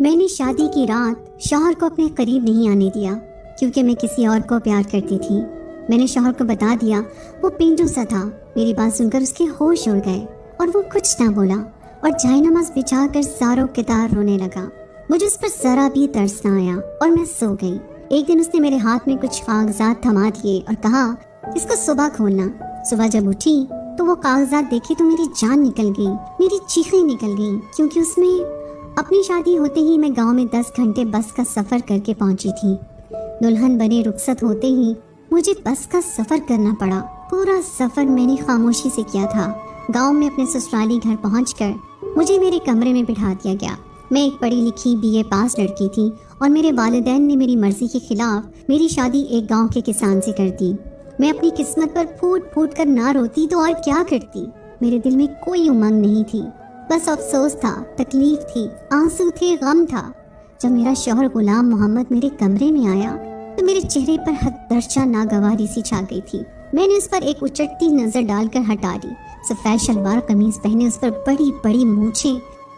میں نے شادی کی رات شوہر کو اپنے قریب نہیں آنے دیا کیونکہ میں کسی اور کو پیار کرتی تھی۔ میں نے شوہر کو بتا دیا، وہ پینڈو سا تھا۔ میری بات سن کر اس کے ہوش اڑ گئے اور وہ کچھ نہ بولا اور جائے نماز بچھا کر زاروں کتار رونے لگا۔ مجھے اس پر ذرا بھی ترس نہ آیا اور میں سو گئی۔ ایک دن اس نے میرے ہاتھ میں کچھ کاغذات تھما دیے اور کہا اس کو صبح کھولنا۔ صبح جب اٹھی تو وہ کاغذات دیکھے تو میری جان نکل گئی، میری چیخیں نکل گئیں، کیونکہ اس میں اپنی شادی ہوتے ہی میں گاؤں میں 10 گھنٹے بس کا سفر کر کے پہنچی تھی۔ دلہن بنے رخصت ہوتے ہی مجھے بس کا سفر کرنا پڑا۔ پورا سفر میں نے خاموشی سے کیا تھا۔ گاؤں میں اپنے سسرالی گھر پہنچ کر مجھے میرے کمرے میں بٹھا دیا گیا۔ میں ایک پڑھی لکھی BA پاس لڑکی تھی اور میرے والدین نے میری مرضی کے خلاف میری شادی ایک گاؤں کے کسان سے کر دی۔ میں اپنی قسمت پر پھوٹ پھوٹ کر نہ روتی تو اور کیا کرتی۔ میرے دل میں کوئی امنگ نہیں تھی، بس افسوس تھا، تکلیف تھی، آنسو تھے، غم تھا۔ جب میرا شوہر غلام محمد میرے کمرے میں آیا تو میرے چہرے پر حد درجہ ناگواری سی چھا گئی تھی۔ میں نے اس پر ایک اچٹتی نظر ڈال کر ہٹا لی۔ سفید شلوار قمیض پہنے، اس پر بڑی بڑی مونچھیں،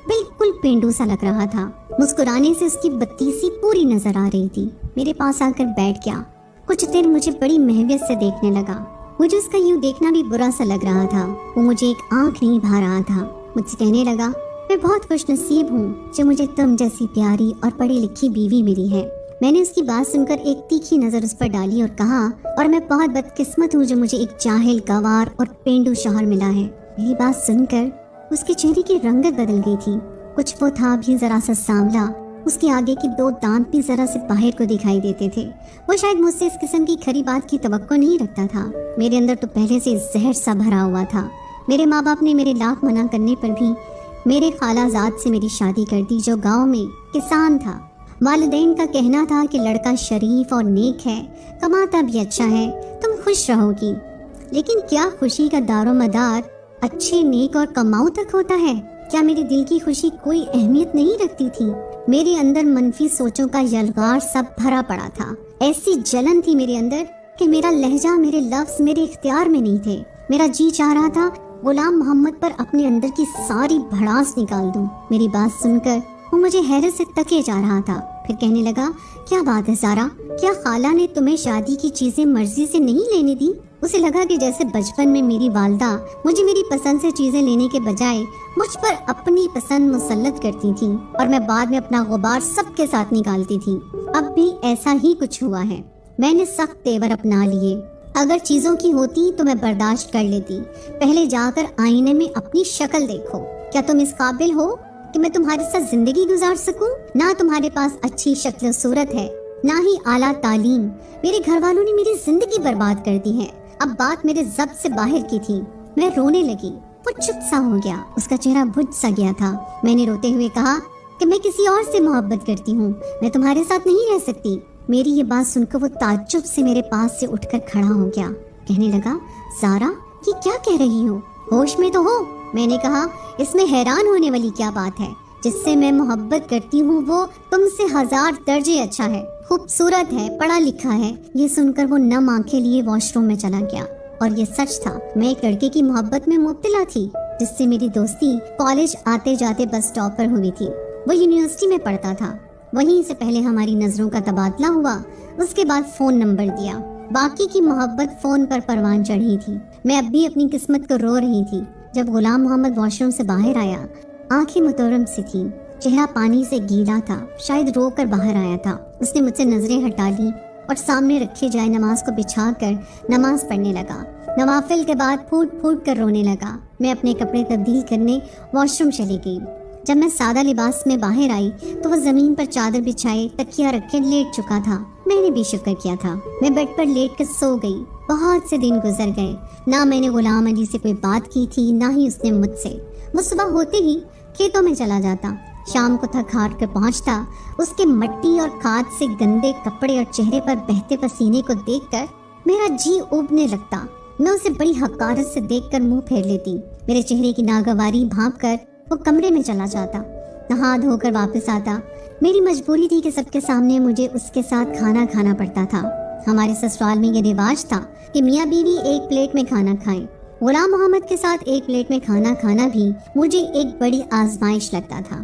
بالکل پینڈو سا لگ رہا تھا۔ مسکرانے سے اس کی بتیسی پوری نظر آ رہی تھی۔ میرے پاس آ کر بیٹھ گیا۔ کچھ دیر مجھے بڑی محبت سے دیکھنے لگا۔ مجھے اس کا یوں دیکھنا بھی برا سا لگ رہا تھا۔ وہ مجھے ایک آنکھ نہیں بھا رہا تھا۔ مجھ سے کہنے لگا میں بہت خوش نصیب ہوں جو مجھے تم جیسی پیاری اور پڑھی لکھی بیوی ملی ہے۔ میں نے اس کی بات سن کر ایک تیکھی نظر اس پر ڈالی اور کہا اور میں بہت بدقسمت ہوں جو مجھے ایک جاہل، گوار اور پینڈو شوہر ملا ہے۔ میری بات سن کر اس کے چہرے کی رنگت بدل گئی تھی۔ کچھ وہ تھا بھی ذرا سا سانولا، اس کے آگے کی 2 دانت بھی ذرا سے باہر کو دکھائی دیتے تھے۔ وہ شاید مجھ سے اس قسم کی کھری بات کی توقع نہیں رکھتا تھا۔ میرے اندر تو پہلے سے زہر سا بھرا ہوا تھا۔ میرے ماں باپ نے میرے لاکھ منع کرنے پر بھی میرے خالہ زاد سے میری شادی کر دی جو گاؤں میں کسان تھا۔ والدین کا کہنا تھا کہ لڑکا شریف اور نیک ہے، کماتا بھی اچھا ہے، تم خوش رہو گی۔ لیکن کیا خوشی کا دار و مدار اچھے، نیک اور کماؤ تک ہوتا ہے؟ کیا میرے دل کی خوشی کوئی اہمیت نہیں رکھتی تھی؟ میرے اندر منفی سوچوں کا یلغار سب بھرا پڑا تھا۔ ایسی جلن تھی میرے اندر کہ میرا لہجہ، میرے لفظ میرے اختیار میں نہیں تھے۔ میرا جی چاہ رہا تھا غلام محمد پر اپنے اندر کی ساری بھڑاس نکال دوں۔ میری بات سن کر وہ مجھے حیرت سے تکے جا رہا تھا، پھر کہنے لگا کیا بات ہے سارا، کیا خالہ نے تمہیں شادی کی چیزیں مرضی سے نہیں لینے دی؟ اسے لگا کہ جیسے بچپن میں میری والدہ مجھے میری پسند سے چیزیں لینے کے بجائے مجھ پر اپنی پسند مسلط کرتی تھی اور میں بعد میں اپنا غبار سب کے ساتھ نکالتی تھی۔ اب بھی ایسا ہی کچھ ہوا ہے۔ میں نے سخت تیور اپنا لیے۔ اگر چیزوں کی ہوتی تو میں برداشت کر لیتی۔ پہلے جا کر آئینے میں اپنی شکل دیکھو۔ کیا تم اس قابل ہو کہ میں تمہارے ساتھ زندگی گزار سکوں؟ نہ تمہارے پاس اچھی شکل و صورت ہے، نہ ہی اعلیٰ تعلیم۔ میرے گھر والوں نے میری زندگی برباد کر دی ہے۔ اب بات میرے ضبط سے باہر کی تھی۔ میں رونے لگی۔ وہ چپ سا ہو گیا، اس کا چہرہ بجھ سا گیا تھا۔ میں نے روتے ہوئے کہا کہ میں کسی اور سے محبت کرتی ہوں، میں تمہارے ساتھ نہیں رہ سکتی۔ میری یہ بات سن کر وہ تعجب سے میرے پاس سے اٹھ کر کھڑا ہو گیا۔ کہنے لگا سارا یہ کیا کہہ رہی ہو؟ ہوش میں تو ہو؟ میں نے کہا اس میں حیران ہونے والی کیا بات ہے؟ جس سے میں محبت کرتی ہوں وہ تم سے 1000 درجے اچھا ہے، خوبصورت ہے، پڑھا لکھا ہے۔ یہ سن کر وہ نم آنکھیں لیے واش روم میں چلا گیا۔ اور یہ سچ تھا، میں ایک لڑکے کی محبت میں مبتلا تھی جس سے میری دوستی کالج آتے جاتے بس اسٹاپ پر ہوئی تھی۔ وہ یونیورسٹی میں پڑھتا تھا۔ وہیں سے پہلے ہماری نظروں کا تبادلہ ہوا، اس کے بعد فون نمبر دیا۔ باقی کی محبت فون پر پروان چڑھی تھی۔ میں اب بھی اپنی قسمت کو رو رہی تھی۔ جب غلام محمد واش روم سے باہر آیا، آنکھیں متورم سی تھیں، چہرہ پانی سے گیلا تھا، شاید رو کر باہر آیا تھا۔ اس نے مجھ سے نظریں ہٹا لی اور سامنے رکھے جائے نماز کو بچھا کر نماز پڑھنے لگا۔ نوافل کے بعد پھوٹ پھوٹ کر رونے لگا۔ میں اپنے کپڑے تبدیل کرنے واش روم چلی گئی۔ جب میں سادہ لباس میں باہر آئی تو وہ زمین پر چادر بچھائے تکیہ رکھے لیٹ چکا تھا۔ میں نے بھی شکر کیا تھا۔ میں بیڈ پر لیٹ کر سو گئی۔ بہت سے دن گزر گئے، نہ میں نے غلام علی سے کوئی بات کی تھی، نہ ہی اس نے مجھ سے۔ وہ صبح ہوتے ہی کھیتوں میں چلا جاتا، شام کو تھک ہار کر پہنچتا۔ اس کے مٹی اور کھاد سے گندے کپڑے اور چہرے پر بہتے پسینے کو دیکھ کر میرا جی اُبنے لگتا۔ میں اسے بڑی حقارت سے دیکھ کر منہ پھیر لیتی۔ میرے چہرے کی ناگواری بھانپ کر وہ کمرے میں چلا جاتا، نہا دھو کر واپس آتا۔ میری مجبوری تھی کہ سب کے سامنے مجھے اس کے ساتھ کھانا کھانا پڑتا تھا۔ ہمارے سسرال میں یہ رواج تھا کہ میاں بیوی ایک پلیٹ میں کھانا کھائیں۔ غلام محمد کے ساتھ ایک پلیٹ میں کھانا کھانا بھی مجھے ایک بڑی آزمائش لگتا تھا۔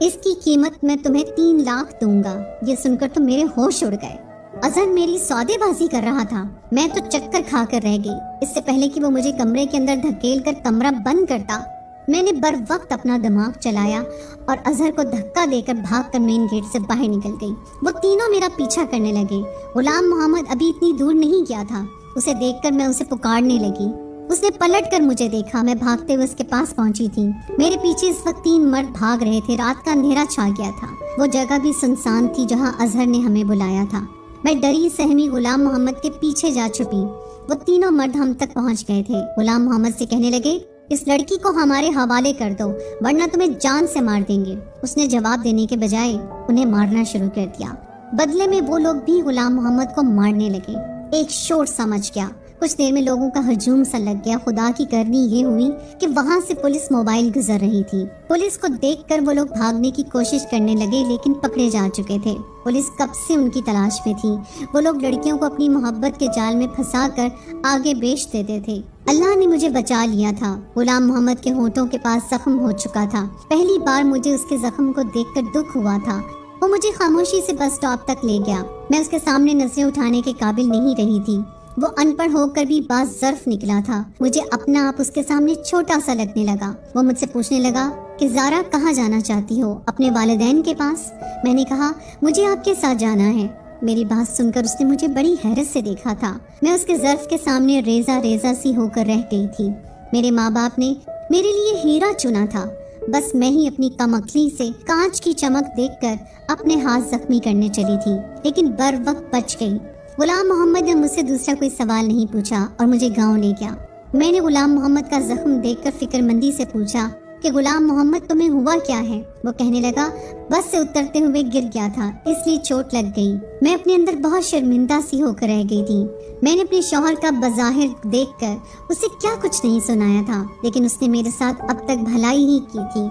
اس کی قیمت میں تمہیں 3 لاکھ دوں گا۔ یہ سن کر تو میرے ہوش اڑ گئے۔ اظہر میری سودے بازی کر رہا تھا۔ میں تو چکر کھا کر رہ گئی۔ اس سے پہلے کہ وہ مجھے کمرے کے اندر دھکیل کر کمرہ بند کرتا، میں نے بر وقت اپنا دماغ چلایا اور اظہر کو دھکا دے کر بھاگ کر مین گیٹ سے باہر نکل گئی۔ وہ تینوں میرا پیچھا کرنے لگے۔ غلام محمد ابھی اتنی دور نہیں گیا تھا۔ اسے دیکھ کر میں اسے پکارنے لگی۔ اس نے پلٹ کر مجھے دیکھا۔ میں بھاگتے ہوئے اس کے پاس پہنچی تھی۔ میرے پیچھے اس وقت 3 مرد بھاگ رہے تھے۔ رات کا اندھیرا چھا گیا تھا۔ وہ جگہ بھی سنسان تھی جہاں اظہر نے ہمیں بلایا تھا۔ میں ڈری سہمی غلام محمد کے پیچھے جا چھپی۔ وہ تینوں مرد ہم تک پہنچ گئے تھے۔ غلام محمد سے کہنے لگے، اس لڑکی کو ہمارے حوالے کر دو ورنہ تمہیں جان سے مار دیں گے۔ اس نے جواب دینے کے بجائے انہیں مارنا شروع کر دیا۔ بدلے میں وہ لوگ بھی غلام محمد کو مارنے لگے۔ ایک شور سمجھ گیا۔ کچھ دیر میں لوگوں کا ہجوم سا لگ گیا۔ خدا کی کرنی یہ ہوئی کہ وہاں سے پولیس موبائل گزر رہی تھی۔ پولیس کو دیکھ کر وہ لوگ بھاگنے کی کوشش کرنے لگے لیکن پکڑے جا چکے تھے۔ پولیس کب سے ان کی تلاش میں تھی۔ وہ لوگ لڑکیوں کو اپنی محبت کے جال میں پھنسا کر آگے بیچ دیتے تھے۔ اللہ نے مجھے بچا لیا تھا۔ غلام محمد کے ہونٹوں کے پاس زخم ہو چکا تھا۔ پہلی بار مجھے اس کے زخم کو دیکھ کر دکھ ہوا تھا۔ وہ مجھے خاموشی سے بس اسٹاپ تک لے گیا۔ میں اس کے سامنے نظریں اٹھانے کے قابل نہیں رہی تھی۔ وہ ان پڑھ ہو کر بھی باز ظرف نکلا تھا۔ مجھے اپنا آپ اس کے سامنے چھوٹا سا لگنے لگا۔ وہ مجھ سے پوچھنے لگا کہ زارا کہاں جانا چاہتی ہو؟ اپنے والدین کے پاس؟ میں نے کہا مجھے آپ کے ساتھ جانا ہے۔ میری بات سن کر اس نے مجھے بڑی حیرت سے دیکھا تھا۔ میں اس کے ظرف کے سامنے ریزہ ریزہ سی ہو کر رہ گئی تھی۔ میرے ماں باپ نے میرے لیے ہیرا چنا تھا، بس میں ہی اپنی کم عقلی سے کانچ کی چمک دیکھ کر اپنے ہاتھ زخمی کرنے چلی تھی، لیکن بر وقت بچ گئی۔ غلام محمد نے مجھ سے دوسرا کوئی سوال نہیں پوچھا اور مجھے گاؤں لے گیا۔ میں نے غلام محمد کا زخم دیکھ کر فکر مندی سے پوچھا کہ غلام محمد تمہیں ہوا کیا ہے؟ وہ کہنے لگا بس سے اترتے ہوئے گر گیا تھا، اس لیے چوٹ لگ گئی۔ میں اپنے اندر بہت شرمندہ سی ہو کر رہ گئی تھی۔ میں نے اپنے شوہر کا بظاہر دیکھ کر اسے کیا کچھ نہیں سنایا تھا، لیکن اس نے میرے ساتھ اب تک بھلائی ہی کی تھی۔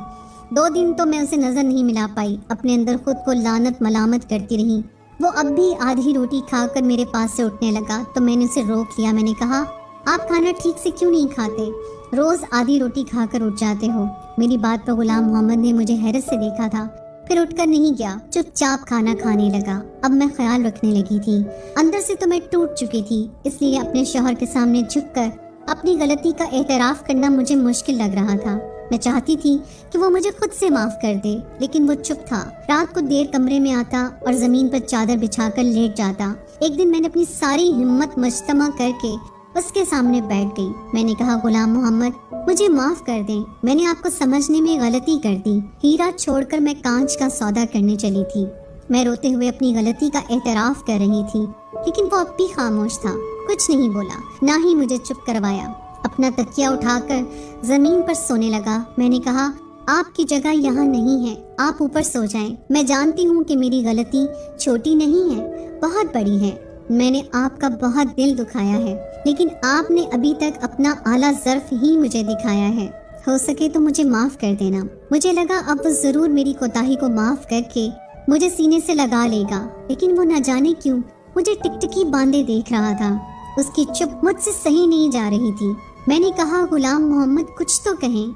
2 دن تو میں اسے نظر نہیں ملا پائی، اپنے اندر خود کو لعنت ملامت کرتی رہی۔ وہ اب بھی آدھی روٹی کھا کر میرے پاس سے اٹھنے لگا تو میں نے اسے روک لیا۔ میں نے کہا آپ کھانا ٹھیک سے کیوں نہیں کھاتے؟ روز آدھی روٹی کھا کر اٹھ جاتے ہو۔ میری بات پر غلام محمد نے مجھے حیرت سے دیکھا تھا، پھر اٹھ کر نہیں گیا، چپ چاپ کھانا کھانے لگا۔ اب میں خیال رکھنے لگی تھی، اندر سے تو میں ٹوٹ چکی تھی، اس لیے اپنے شوہر کے سامنے جھک کر اپنی غلطی کا اعتراف کرنا مجھے مشکل لگ رہا تھا۔ میں چاہتی تھی کہ وہ مجھے خود سے معاف کر دے، لیکن وہ چپ تھا۔ رات کو دیر کمرے میں آتا اور زمین پر چادر بچھا کر لیٹ جاتا۔ ایک دن میں نے اپنی ساری ہمت مجتمع کر کے اس کے سامنے بیٹھ گئی۔ میں نے کہا غلام محمد مجھے معاف کر دیں، میں نے آپ کو سمجھنے میں غلطی کر دی۔ ہیرا چھوڑ کر میں کانچ کا سودا کرنے چلی تھی۔ میں روتے ہوئے اپنی غلطی کا اعتراف کر رہی تھی، لیکن وہ اب بھی خاموش تھا، کچھ نہیں بولا، نہ ہی مجھے چپ کروایا۔ اپنا تکیہ اٹھا کر زمین پر سونے لگا۔ میں نے کہا آپ کی جگہ یہاں نہیں ہے، آپ اوپر سو جائیں۔ میں جانتی ہوں کہ میری غلطی چھوٹی نہیں ہے، بہت بڑی ہے۔ میں نے آپ کا بہت دل دکھایا ہے، لیکن آپ نے ابھی تک اپنا اعلیٰ ظرف ہی مجھے دکھایا ہے۔ ہو سکے تو مجھے معاف کر دینا۔ مجھے لگا اب وہ ضرور میری کوتاہی کو معاف کر کے مجھے سینے سے لگا لے گا، لیکن وہ نہ جانے کیوں مجھے ٹکٹکی باندھے دیکھ رہا تھا۔ اس کی چپ مجھ سے صحیح نہیں جا رہی تھی۔ میں نے کہا غلام محمد کچھ تو کہیں،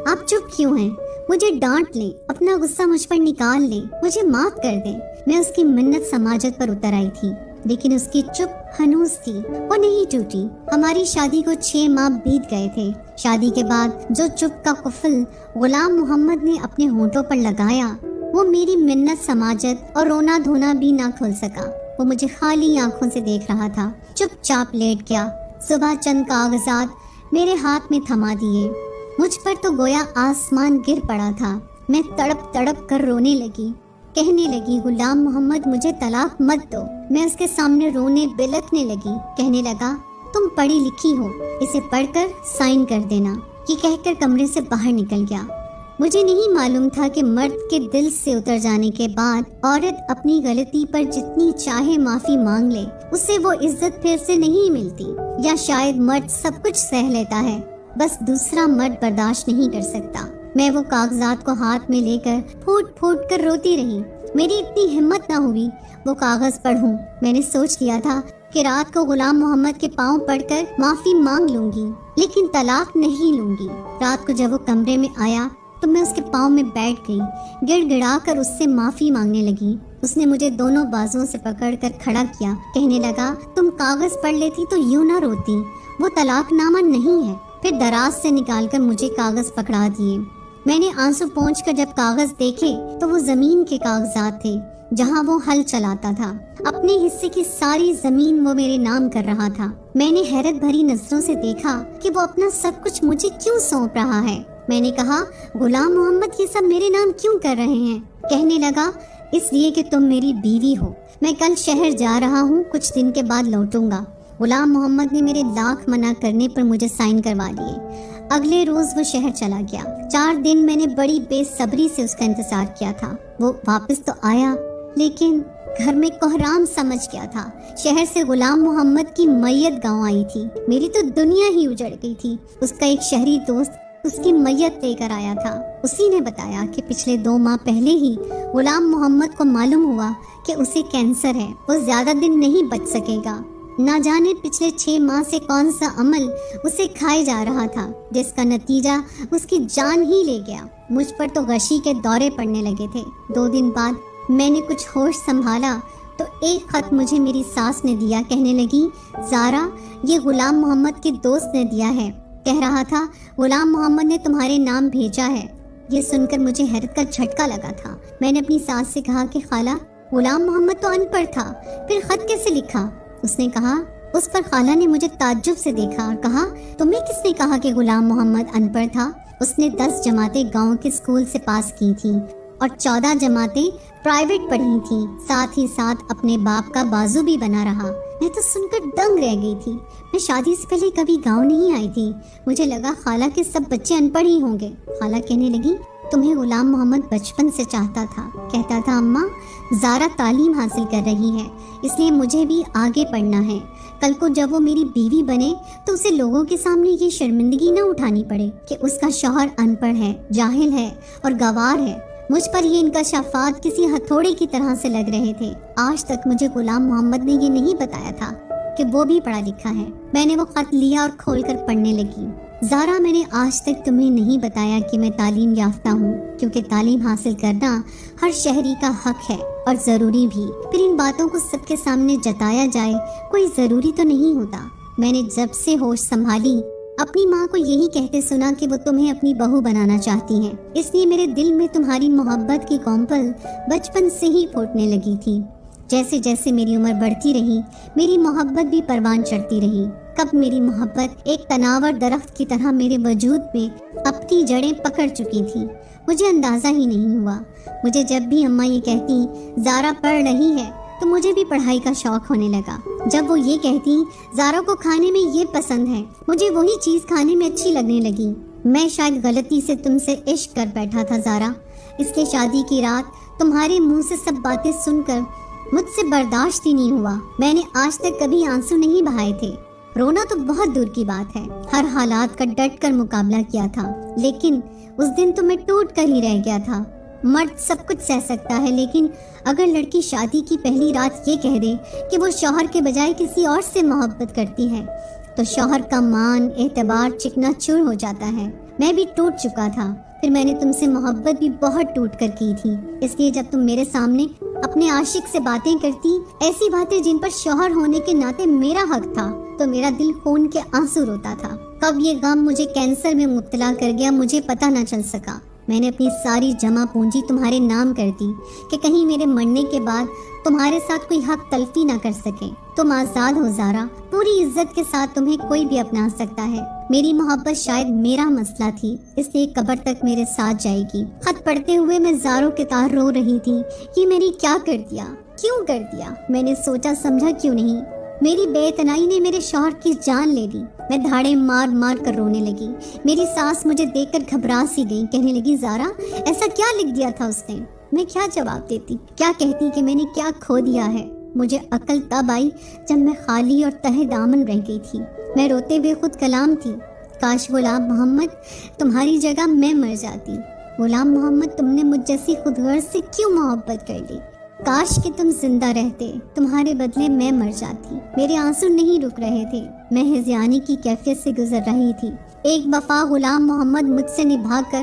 آپ چپ کیوں ہیں؟ مجھے ڈانٹ لیں، اپنا غصہ مجھ پر نکال لیں، مجھے معاف کر دیں۔ میں اس کی منت سماجت پر اتر آئی تھی، لیکن اس کی چپ ہنوز تھی، وہ نہیں ٹوٹی۔ ہماری شادی کو 6 ماہ بیت گئے تھے۔ شادی کے بعد جو چپ کا قفل غلام محمد نے اپنے ہونٹوں پر لگایا، وہ میری منت سماجت اور رونا دھونا بھی نہ کھول سکا۔ وہ مجھے خالی آنکھوں سے دیکھ رہا تھا، چپ چاپ لیٹ گیا۔ صبح چند کاغذات میرے ہاتھ میں تھما دیے، مجھ پر تو گویا آسمان گر پڑا تھا۔ میں تڑپ تڑپ کر رونے لگی، کہنے لگی غلام محمد مجھے طلاق مت دو۔ میں اس کے سامنے رونے بلکنے لگی، کہنے لگا تم پڑھی لکھی ہو، اسے پڑھ کر سائن کر دینا۔ یہ کہہ کر کمرے سے باہر نکل گیا۔ مجھے نہیں معلوم تھا کہ مرد کے دل سے اتر جانے کے بعد عورت اپنی غلطی پر جتنی چاہے معافی مانگ لے، اسے وہ عزت پھر سے نہیں ملتی، یا شاید مرد سب کچھ سہ لیتا ہے، بس دوسرا مرد برداشت نہیں کر سکتا۔ میں وہ کاغذات کو ہاتھ میں لے کر پھوٹ پھوٹ کر روتی رہی۔ میری اتنی ہمت نہ ہوئی وہ کاغذ پڑھوں۔ میں نے سوچ لیا تھا کہ رات کو غلام محمد کے پاؤں پڑھ کر معافی مانگ لوں گی، لیکن طلاق نہیں لوں گی۔ رات کو جب وہ کمرے میں آیا تو میں اس کے پاؤں میں بیٹھ گئی، گڑ گڑا کر اس سے معافی مانگنے لگی۔ اس نے مجھے دونوں بازوؤں سے پکڑ کر کھڑا کیا، کہنے لگا تم کاغذ پڑھ لیتی تو یوں نہ روتی، وہ طلاق نامہ نہیں ہے۔ پھر دراز سے نکال کر مجھے کاغذ پکڑا دیے۔ میں نے آنسو پہنچ کر جب کاغذ دیکھے تو وہ زمین کے کاغذات تھے جہاں وہ ہل چلاتا تھا۔ اپنے حصے کی ساری زمین وہ میرے نام کر رہا تھا۔ میں نے حیرت بھری نظروں سے دیکھا کہ وہ اپنا سب کچھ مجھے کیوں سونپ رہا ہے۔ میں نے کہا غلام محمد یہ سب میرے نام کیوں کر رہے ہیں؟ کہنے لگا اس لیے کہ تم میری بیوی ہو، میں کل شہر جا رہا ہوں، کچھ دن کے بعد لوٹوں گا۔ غلام محمد نے میرے لاکھ منع کرنے پر مجھے سائن کروا لیے۔ اگلے روز وہ شہر چلا گیا۔ 4 دن میں نے بڑی بے صبری سے اس کا انتظار کیا تھا۔ وہ واپس تو آیا لیکن گھر میں کوحرام سمجھ گیا تھا۔ شہر سے غلام محمد کی میت گاؤں آئی تھی۔ میری تو دنیا ہی اجڑ گئی تھی۔ اس کا ایک شہری دوست اس کی میت لے کر آیا تھا۔ اسی نے بتایا کہ پچھلے 2 ماہ پہلے ہی غلام محمد کو معلوم ہوا کہ اسے کینسر ہے، وہ زیادہ دن نہیں بچ سکے گا۔ نہ جانے پچھلے 6 ماہ سے کون سا عمل اسے کھائے جا رہا تھا جس کا نتیجہ اس کی جان ہی لے گیا۔ مجھ پر تو غشی کے دورے پڑنے لگے تھے۔ 2 دن بعد میں نے کچھ ہوش سنبھالا تو ایک خط مجھے میری ساس نے دیا۔ کہنے لگی زارا یہ غلام محمد کے دوست نے دیا ہے، کہہ رہا تھا غلام محمد نے تمہارے نام بھیجا ہے۔ یہ سن کر مجھے حیرت کا جھٹکا لگا تھا۔ میں نے اپنی ساس سے کہا کہ خالہ غلام محمد تو ان پڑھ تھا، پھر خط کیسے لکھا؟ اس نے کہا، اس پر خالہ نے مجھے تعجب سے دیکھا اور کہا تمہیں کس نے کہا کہ غلام محمد ان پڑھ تھا؟ اس نے 10 جماعتیں گاؤں کے اسکول سے پاس کی تھیں اور 14 جماعتیں پرائیویٹ پڑھی تھیں، ساتھ ہی ساتھ اپنے باپ کا بازو بھی بنا رہا۔ میں تو سن کر دنگ رہ گئی تھی۔ میں شادی سے پہلے کبھی گاؤں نہیں آئی تھی، مجھے لگا خالہ کے سب بچے ان پڑھ ہی ہوں گے۔ خالہ کہنے لگی تمہیں غلام محمد بچپن سے چاہتا تھا، کہتا تھا اماں زارا تعلیم حاصل کر رہی ہے اس لیے مجھے بھی آگے پڑھنا ہے، کل کو جب وہ میری بیوی بنے تو اسے لوگوں کے سامنے یہ شرمندگی نہ اٹھانی پڑے کہ اس کا شوہر ان پڑھ ہے، جاہل ہے اور گوار ہے۔ مجھ پر یہ انکشافات کسی ہتھوڑے کی طرح سے لگ رہے تھے۔ آج تک مجھے غلام محمد نے یہ نہیں بتایا تھا کہ وہ بھی پڑھا لکھا ہے۔ میں نے وہ خط لیا اور کھول کر پڑھنے لگی۔ زارا میں نے آج تک تمہیں نہیں بتایا کہ میں تعلیم یافتہ ہوں، کیونکہ تعلیم حاصل کرنا ہر شہری کا حق ہے اور ضروری بھی۔ پھر ان باتوں کو سب کے سامنے جتایا جائے کوئی ضروری تو نہیں ہوتا۔ میں نے جب سے ہوش سنبھالی اپنی ماں کو یہی کہتے سنا کہ وہ تمہیں اپنی بہو بنانا چاہتی ہیں، اس لیے میرے دل میں تمہاری محبت کی کونپل بچپن سے ہی پھوٹنے لگی تھی۔ جیسے جیسے میری عمر بڑھتی رہی میری محبت بھی پروان چڑھتی رہی۔ کب میری محبت ایک تناور درخت کی طرح میرے وجود میں اپنی جڑیں پکڑ چکی تھی، مجھے اندازہ ہی نہیں ہوا۔ مجھے جب بھی اماں یہ کہتی زارا پڑھ رہی ہے تو مجھے بھی پڑھائی کا شوق ہونے لگا۔ جب وہ یہ کہتی زارا کو کھانے میں یہ پسند ہے، مجھے وہی چیز کھانے میں اچھی لگنے لگی۔ میں شاید غلطی سے تم سے عشق کر بیٹھا تھا زارا، اس لیے شادی کی رات تمہارے منہ سے سب باتیں سن کر مجھ سے برداشت ہی نہیں ہوا۔ میں نے آج تک کبھی آنسو نہیں بہائے تھے، رونا تو بہت دور کی بات ہے، ہر حالات کا ڈٹ کر مقابلہ کیا تھا، لیکن اس دن تو میں ٹوٹ کر ہی رہ گیا تھا۔ مرد سب کچھ سہ سکتا ہے، لیکن اگر لڑکی شادی کی پہلی رات یہ کہہ دے کہ وہ شوہر کے بجائے کسی اور سے محبت کرتی ہے تو شوہر کا مان اعتبار چکنا چور ہو جاتا ہے۔ میں بھی ٹوٹ چکا تھا، پھر میں نے تم سے محبت بھی بہت ٹوٹ کر کی تھی، اس لیے جب تم میرے سامنے اپنے عاشق سے باتیں کرتی، ایسی باتیں جن پر شوہر ہونے کے ناطے میرا حق تھا، تو میرا دل خون کے آنسو روتا تھا۔ کب یہ غم مجھے کینسر میں مبتلا کر گیا مجھے پتہ نہ چل سکا۔ میں نے اپنی ساری جمع پونجی تمہارے نام کر دی کہ کہیں میرے مرنے کے بعد تمہارے ساتھ کوئی حق تلفی نہ کر سکے۔ تم آزاد ہو زارا، پوری عزت کے ساتھ تمہیں کوئی بھی اپنا سکتا ہے۔ میری محبت شاید میرا مسئلہ تھی، اس لیے قبر تک میرے ساتھ جائے گی۔ خط پڑھتے ہوئے میں زاروں کے تار رو رہی تھی، یہ میری کیا کر دیا، کیوں کر دیا؟ میں نے سوچا سمجھا کیوں نہیں۔ میری بے اتنائی نے میرے شوہر کی جان لے لی۔ میں دھاڑے مار مار کر رونے لگی۔ میری ساس مجھے دیکھ کر گھبرا سی گئی، کہنے لگی زارا ایسا کیا لکھ دیا تھا اس نے؟ میں کیا جواب دیتی، کیا کہتی کہ میں نے کیا کھو دیا ہے؟ مجھے عقل تب آئی جب میں خالی اور تہہ دامن رہ گئی تھی۔ میں روتے ہوئے خود کلام تھی، کاش غلام محمد تمہاری جگہ میں مر جاتی۔ غلام محمد تم نے مجھ جیسی خود غرض سے کیوں محبت کر لی؟ کاش کہ تم زندہ رہتے، تمہارے بدلے میں مر جاتی۔ میرے آنسو نہیں رک رہے تھے، میں ہذیانی کی کیفیت سے گزر رہی تھی۔ ایک وفا غلام محمد مجھ سے نبھا کر